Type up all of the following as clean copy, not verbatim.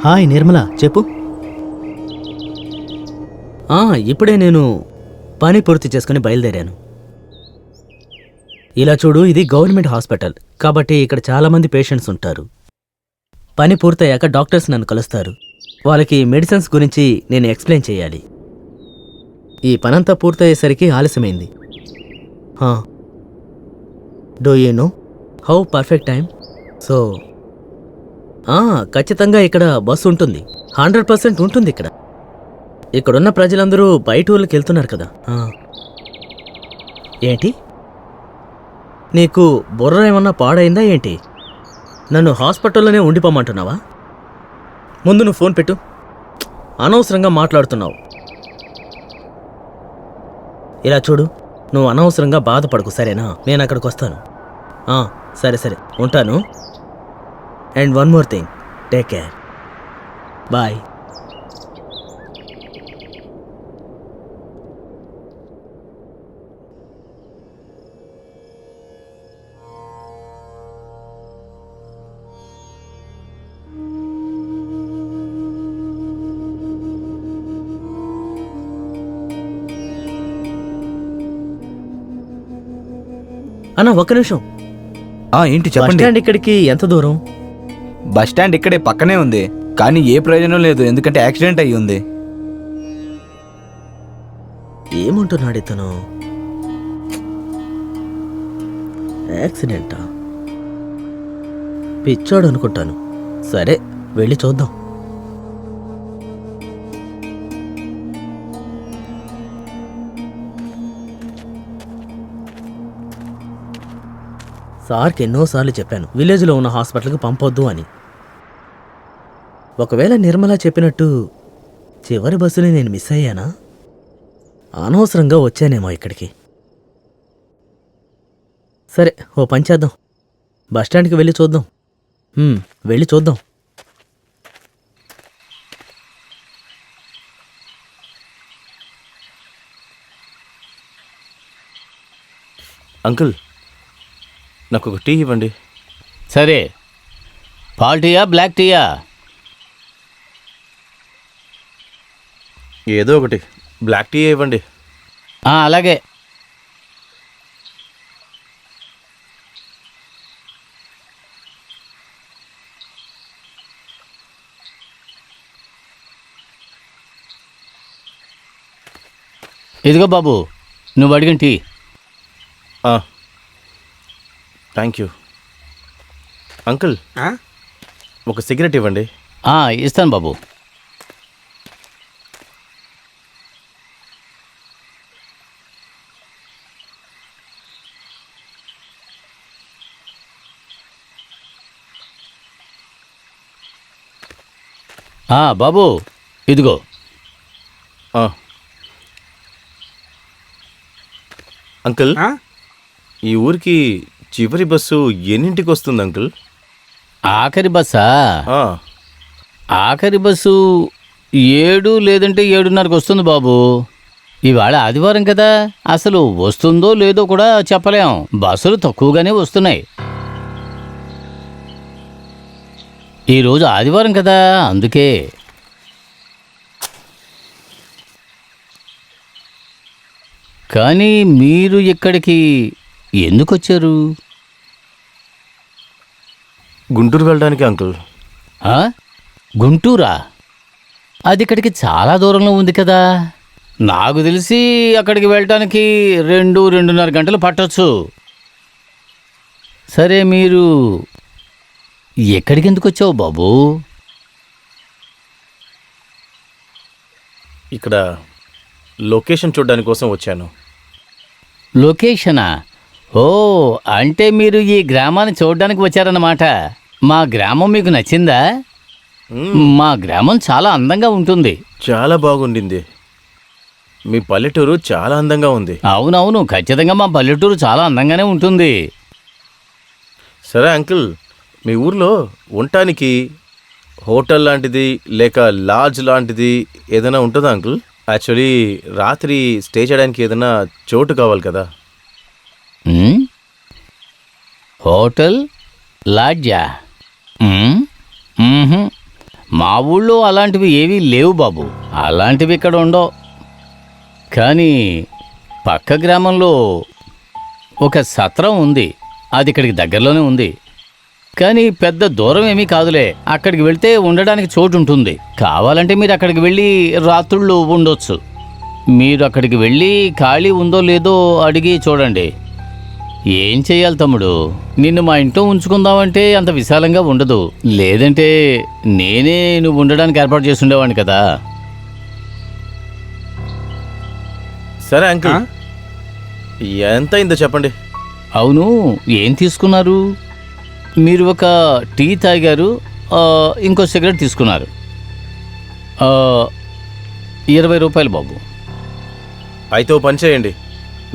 Hi Nirmala, చెప్పు. ఇప్పుడే నేను పని పూర్తి చేసుకుని బయలుదేరాను. ఇలా చూడు, ఇది గవర్నమెంట్ హాస్పిటల్ కాబట్టి ఇక్కడ చాలామంది పేషెంట్స్ ఉంటారు. పని పూర్తయ్యాక డాక్టర్స్ నన్ను కలుస్తారు. వాళ్ళకి మెడిసిన్స్ గురించి నేను ఎక్స్ప్లెయిన్ చేయాలి. ఈ పనంతా పూర్తయ్యేసరికి ఆలస్యమైంది. Do you know how perfect time? So ఖచ్చితంగా ఇక్కడ బస్సు ఉంటుంది, 100% ఉంటుంది. ఇక్కడున్న ప్రజలందరూ బయట ఊళ్ళకి వెళ్తున్నారు కదా. ఏంటి, నీకు బుర్ర ఏమన్నా పాడైందా ఏంటి? నన్ను హాస్పిటల్లోనే ఉండిపోమంటున్నావా? ముందు నువ్వు ఫోన్ పెట్టు. అనవసరంగా మాట్లాడుతున్నావు. ఇలా చూడు, నువ్వు అనవసరంగా బాధపడకు, సరేనా? నేను అక్కడికి వస్తాను. సరే సరే, ఉంటాను. And one more thing, take care. Bye. అన్న, ఒక్క నిమిషం. ఏంటి బస్ చెప్పండి. స్టాండ్ ఇక్కడికి ఎంత దూరం? బస్ స్టాండ్ ఇక్కడే పక్కనే ఉంది, కానీ ఏ ప్రయోజనం లేదు, ఎందుకంటే యాక్సిడెంట్ అయ్యి ఉంది. ఏమంటున్నాడు ఇతను? యాక్సిడెంటా? పిచ్చాడు అనుకుంటాను. సరే, వెళ్ళి చూద్దాం. సార్కి ఎన్నోసార్లు చెప్పాను విలేజ్లో ఉన్న హాస్పిటల్కి పంపొద్దు అని. ఒకవేళ నిర్మల చెప్పినట్టు చివరి బస్సుని నేను మిస్ అయ్యానా? అనవసరంగా వచ్చానేమో ఇక్కడికి. సరే, ఓ పని చేద్దాం, బస్టాండ్కి వెళ్ళి చూద్దాం. వెళ్ళి చూద్దాం. అంకుల్, నాకు ఒక టీ ఇవ్వండి. సరే, పాల్ టీయా బ్లాక్ టీయా? ఏదో ఒకటి, బ్లాక్ టీ ఇవ్వండి. అలాగే. ఇదిగో బాబు, నువ్వు అడిగిన టీ. Thank you. అంకుల్, ఒక సిగరెట్ ఇవ్వండి. ఇస్తాను బాబు. బాబు, ఇదిగో. అంకుల్, ఈ ఊరికి చివరి బస్సు ఎన్నింటికి వస్తుంది అంకుల్? ఆఖరి బస్సా? ఆ, ఆఖరి బస్సు 7 లేదంటే 7:30కి వస్తుంది బాబు. ఇవాళ ఆదివారం కదా, అసలు వస్తుందో లేదో కూడా చెప్పలేం. బస్సులు తక్కువగానే వస్తున్నాయి. ఈరోజు ఆదివారం కదా, అందుకే. కానీ మీరు ఇక్కడికి ఎందుకు వచ్చారు? గుంటూరు వెళ్ళడానికి అంకుల్. గుంటూరా? అది ఇక్కడికి చాలా దూరంలో ఉంది కదా. నాకు తెలిసి అక్కడికి వెళ్ళటానికి 2-2:30 గంటలు పట్టొచ్చు. సరే, మీరు ఎక్కడికి ఎందుకు వచ్చావు బాబు? ఇక్కడ లొకేషన్ చూడడానికి కోసం వచ్చాను. లొకేషనా? అంటే మీరు ఈ గ్రామాన్ని చూడడానికి వచ్చారన్నమాట. మా గ్రామం మీకు నచ్చిందా? మా గ్రామం చాలా అందంగా ఉంటుంది. చాలా బాగుండింది. మీ పల్లెటూరు చాలా అందంగా ఉంది. అవునవును, ఖచ్చితంగా మా పల్లెటూరు చాలా అందంగానే ఉంటుంది. సరే అంకుల్, మీ ఊర్లో ఉండటానికి హోటల్ లాంటిది లేక లాడ్జ్ లాంటిది ఏదైనా ఉంటుందా అంకుల్? యాక్చువల్లీ రాత్రి స్టే చేయడానికి ఏదైనా చోటు కావాలి కదా. హోటల్, లాడ్జా? మా ఊళ్ళో అలాంటివి ఏవీ లేవు బాబు. అలాంటివి ఇక్కడ ఉండవు. కానీ పక్క గ్రామంలో ఒక సత్రం ఉంది. అది ఇక్కడికి దగ్గరలోనే ఉంది. కానీ పెద్ద దూరం ఏమీ కాదులే. అక్కడికి వెళ్తే ఉండడానికి చోటు ఉంటుంది. కావాలంటే మీరు అక్కడికి వెళ్ళి రాత్రుళ్ళు ఉండొచ్చు. మీరు అక్కడికి వెళ్ళి ఖాళీ ఉందో లేదో అడిగి చూడండి. ఏం చెయ్యాలి తమ్ముడు? నిన్ను మా ఇంట్లో ఉంచుకుందామంటే అంత విశాలంగా ఉండదు. లేదంటే నేనే నువ్వు ఉండడానికి ఏర్పాటు చేసి ఉండేవాడిని కదా. సరే అంకుల్, ఎంత అయిందో చెప్పండి. అవును, ఏం తీసుకున్నారు? మీరు ఒక టీ తాగారు, ఇంకో సిగరెట్ తీసుకున్నారు. 20 రూపాయలు బాబు. అయితే ఓ పని చేయండి,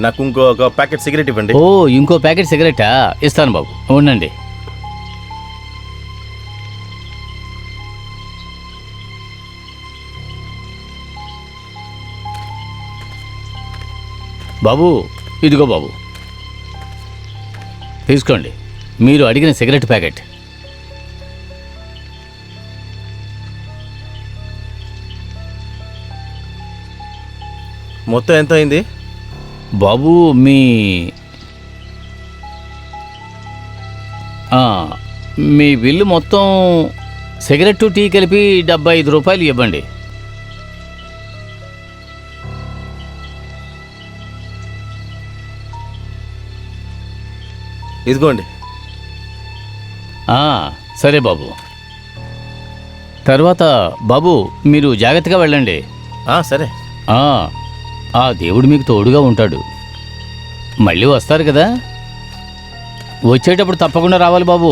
నాకు ఇంకొక ప్యాకెట్ సిగరెట్ ఇవ్వండి. ఓ, ఇంకో ప్యాకెట్ సిగరెటా? ఇస్తాను బాబు, ఉండండి. బాబు, ఇదిగో బాబు, తీసుకోండి. మీరు అడిగిన సిగరెట్ ప్యాకెట్. మొత్తం ఎంత అయింది? బాబు, మీ బిల్లు మొత్తం సిగరెట్టు టీ కలిపి 75 రూపాయలు ఇవ్వండి. ఇదిగోండి. సరే బాబు. తర్వాత బాబు, మీరు జాగ్రత్తగా వెళ్ళండి. సరే. ఆ దేవుడు మీకు తోడుగా ఉంటాడు. మళ్ళీ వస్తారు కదా, వచ్చేటప్పుడు తప్పకుండా రావాలి బాబు.